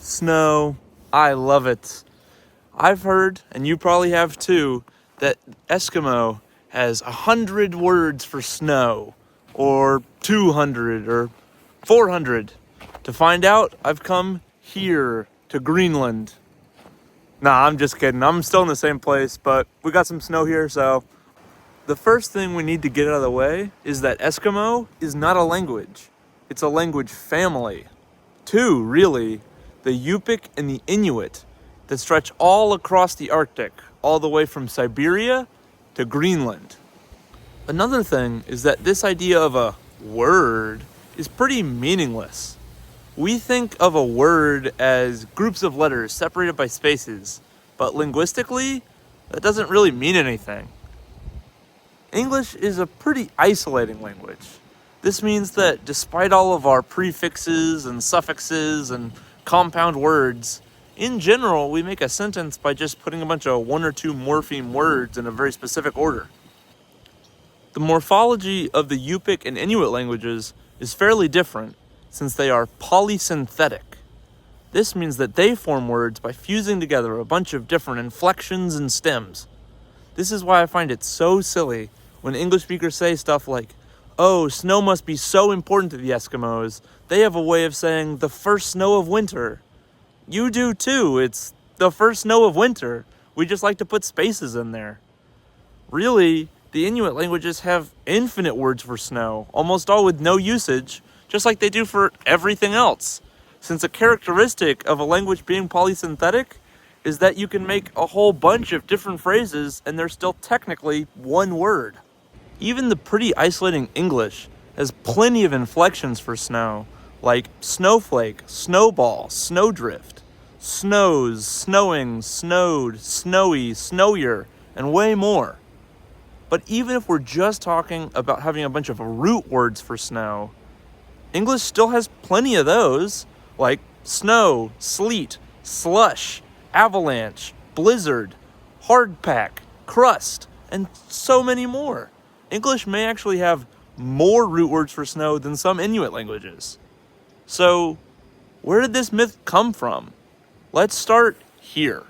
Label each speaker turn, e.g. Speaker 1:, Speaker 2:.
Speaker 1: Snow. I love it. I've heard, and you probably have too, that Eskimo has 100 words for snow, or 200, or 400. To find out, I've come here to Greenland. Nah, I'm just kidding. I'm still in the same place, but we got some snow here, so. The first thing we need to get out of the way is that Eskimo is not a language. It's a language family. Two, really, the Yupik and the Inuit, that stretch all across the Arctic, all the way from Siberia to Greenland. Another thing is that this idea of a word is pretty meaningless. We think of a word as groups of letters separated by spaces, but linguistically, that doesn't really mean anything. English is a pretty isolating language. This means that despite all of our prefixes and suffixes and compound words, in general, we make a sentence by just putting a bunch of one or two morpheme words in a very specific order. The morphology of the Yupik and Inuit languages is fairly different since they are polysynthetic. This means that they form words by fusing together a bunch of different inflections and stems. This is why I find it so silly when English speakers say stuff like, "Oh, snow must be so important to the Eskimos. They have a way of saying the first snow of winter." You do too. It's the first snow of winter. We just like to put spaces in there. Really, the Inuit languages have infinite words for snow, almost all with no usage, just like they do for everything else. Since a characteristic of a language being polysynthetic is that you can make a whole bunch of different phrases and they're still technically one word. Even the pretty isolating English has plenty of inflections for snow, like snowflake, snowball, snowdrift, snows, snowing, snowed, snowy, snowier, and way more. But even if we're just talking about having a bunch of root words for snow, English still has plenty of those, like snow, sleet, slush, avalanche, blizzard, hardpack, crust, and so many more. English may actually have more root words for snow than some Inuit languages. So, where did this myth come from? Let's start here.